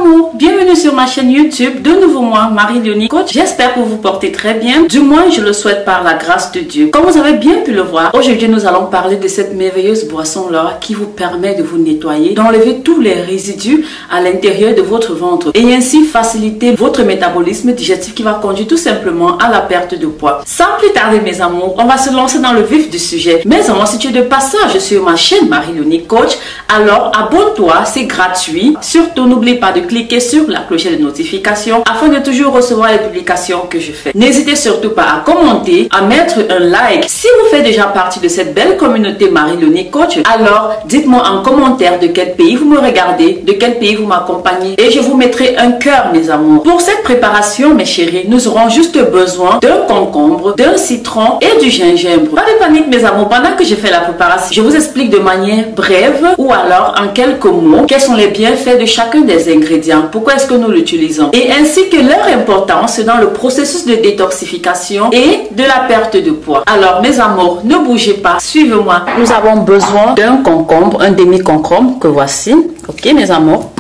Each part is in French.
amours, bienvenue sur ma chaîne YouTube. De nouveau moi, Marie-Léonie Coach. J'espère que vous vous portez très bien. Du moins, je le souhaite par la grâce de Dieu. Comme vous avez bien pu le voir, aujourd'hui nous allons parler de cette merveilleuse boisson-là qui vous permet de vous nettoyer, d'enlever tous les résidus à l'intérieur de votre ventre et ainsi faciliter votre métabolisme digestif qui va conduire tout simplement à la perte de poids. Sans plus tarder mes amours, on va se lancer dans le vif du sujet. Mais avant, si tu es de passage sur ma chaîne Marie-Léonie Coach, alors abonne-toi, c'est gratuit. Surtout, n'oublie pas de cliquer sur la clochette de notification afin de toujours recevoir les publications que je fais. N'hésitez surtout pas à commenter, à mettre un like. Si vous faites déjà partie de cette belle communauté Marie-Léonie Coach, alors dites-moi en commentaire de quel pays vous me regardez, de quel pays vous m'accompagnez et je vous mettrai un cœur mes amours. Pour cette préparation mes chéris, nous aurons juste besoin d'un concombre, d'un citron et du gingembre. Pas de panique mes amours, pendant que je fais la préparation, je vous explique de manière brève ou alors en quelques mots quels sont les bienfaits de chacun des ingrédients, pourquoi est-ce que nous l'utilisons et ainsi que leur importance dans le processus de détoxification et de la perte de poids. Alors mes amours, ne bougez pas, suivez-moi. Nous avons besoin d'un concombre, un demi-concombre que voici, ok mes amours,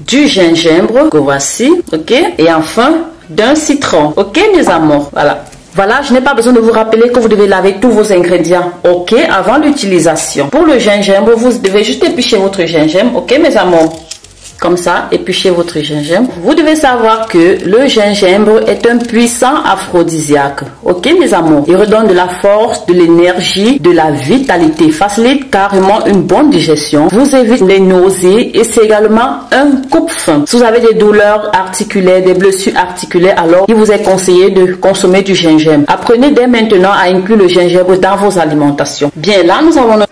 du gingembre que voici, ok, et enfin d'un citron, ok mes amours, voilà. Voilà, je n'ai pas besoin de vous rappeler que vous devez laver tous vos ingrédients, ok, avant l'utilisation. Pour le gingembre, vous devez juste éplucher votre gingembre, ok mes amours. Comme ça, épluchez votre gingembre. Vous devez savoir que le gingembre est un puissant aphrodisiaque. Ok mes amours? Il redonne de la force, de l'énergie, de la vitalité. Facilite carrément une bonne digestion. Vous évite les nausées et c'est également un coupe-faim. Si vous avez des douleurs articulaires, des blessures articulaires, alors il vous est conseillé de consommer du gingembre. Apprenez dès maintenant à inclure le gingembre dans vos alimentations. Bien, là nous avons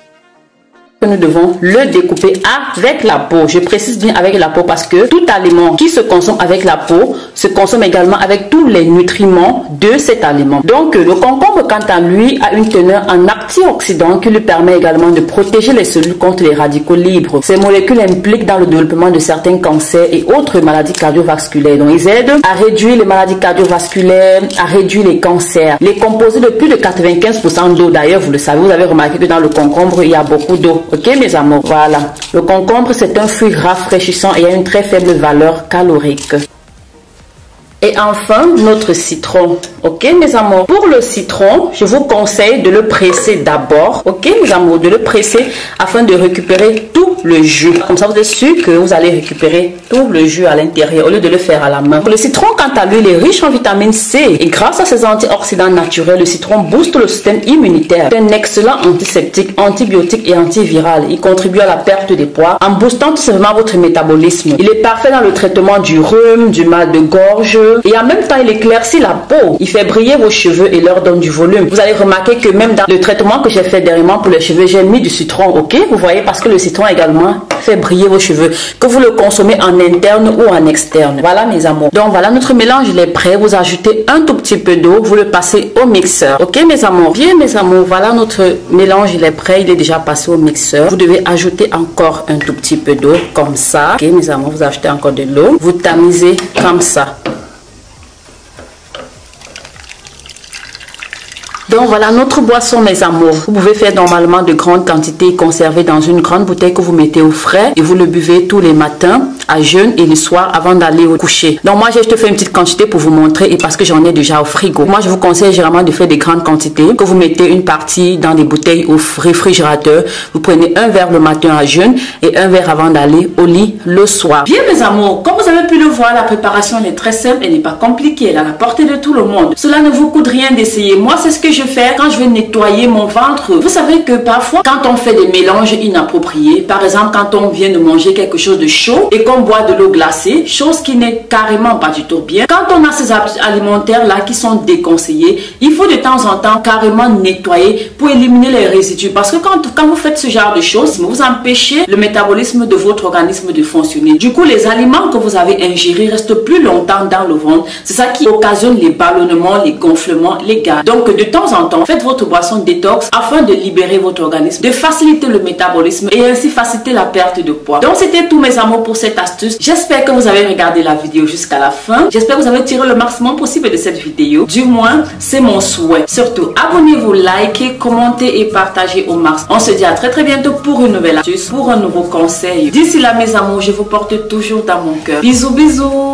nous devons le découper avec la peau. Je précise bien avec la peau parce que tout aliment qui se consomme avec la peau se consomme également avec tous les nutriments de cet aliment. Donc le concombre quant à lui a une teneur en antioxydants qui lui permet également de protéger les cellules contre les radicaux libres. Ces molécules impliquent dans le développement de certains cancers et autres maladies cardiovasculaires. Donc ils aident à réduire les maladies cardiovasculaires, à réduire les cancers. Les composés de plus de 95% d'eau, d'ailleurs vous le savez, vous avez remarqué que dans le concombre il y a beaucoup d'eau. Ok mes amours, voilà. Le concombre c'est un fruit rafraîchissant et a une très faible valeur calorique. Et enfin, notre citron. Ok, mes amours. Pour le citron, je vous conseille de le presser d'abord. Ok, mes amours, de le presser afin de récupérer tout le jus. Comme ça, vous êtes sûr que vous allez récupérer tout le jus à l'intérieur au lieu de le faire à la main. Le citron, quant à lui, il est riche en vitamine C. Et grâce à ses antioxydants naturels, le citron booste le système immunitaire. C'est un excellent antiseptique, antibiotique et antiviral. Il contribue à la perte des poids en boostant tout simplement votre métabolisme. Il est parfait dans le traitement du rhume, du mal de gorge. Et en même temps, il éclaircit la peau. Il fait briller vos cheveux et leur donne du volume. Vous allez remarquer que même dans le traitement que j'ai fait dernièrement pour les cheveux, j'ai mis du citron, ok? Vous voyez, parce que le citron également fait briller vos cheveux. Que vous le consommez en interne ou en externe. Voilà mes amours. Donc voilà, notre mélange il est prêt. Vous ajoutez un tout petit peu d'eau. Vous le passez au mixeur. Ok mes amours? Bien mes amours, voilà notre mélange il est prêt. Il est déjà passé au mixeur. Vous devez ajouter encore un tout petit peu d'eau comme ça. Ok mes amours, vous ajoutez encore de l'eau. Vous tamisez comme ça. Donc voilà notre boisson mes amours. Vous pouvez faire normalement de grandes quantités et conserver dans une grande bouteille que vous mettez au frais et vous le buvez tous les matins à jeûne et le soir avant d'aller au coucher. Donc moi j'ai juste fait une petite quantité pour vous montrer et parce que j'en ai déjà au frigo. Moi je vous conseille généralement de faire des grandes quantités, que vous mettez une partie dans des bouteilles au réfrigérateur. Vous prenez un verre le matin à jeûne et un verre avant d'aller au lit le soir. Bien mes amours, comme vous avez pu le voir, la préparation elle est très simple, elle n'est pas compliquée, elle est à la portée de tout le monde. Cela ne vous coûte rien d'essayer. Moi c'est ce que je fais quand je vais nettoyer mon ventre. Vous savez que parfois quand on fait des mélanges inappropriés, par exemple quand on vient de manger quelque chose de chaud et qu'on boit de l'eau glacée, chose qui n'est carrément pas du tout bien, quand on a ces habitudes alimentaires là qui sont déconseillées, il faut de temps en temps carrément nettoyer pour éliminer les résidus parce que quand vous faites ce genre de choses, vous empêchez le métabolisme de votre organisme de fonctionner. Du coup les aliments que vous vous avez ingéré reste plus longtemps dans le ventre. C'est ça qui occasionne les ballonnements, les gonflements, les gaz. Donc de temps en temps, faites votre boisson détox afin de libérer votre organisme, de faciliter le métabolisme et ainsi faciliter la perte de poids. Donc c'était tout mes amours pour cette astuce. J'espère que vous avez regardé la vidéo jusqu'à la fin. J'espère que vous avez tiré le maximum possible de cette vidéo. Du moins, c'est mon souhait. Surtout, abonnez-vous, likez, commentez et partagez au max. On se dit à très bientôt pour une nouvelle astuce, pour un nouveau conseil. D'ici là mes amours, je vous porte toujours dans mon cœur. Bisous bisous.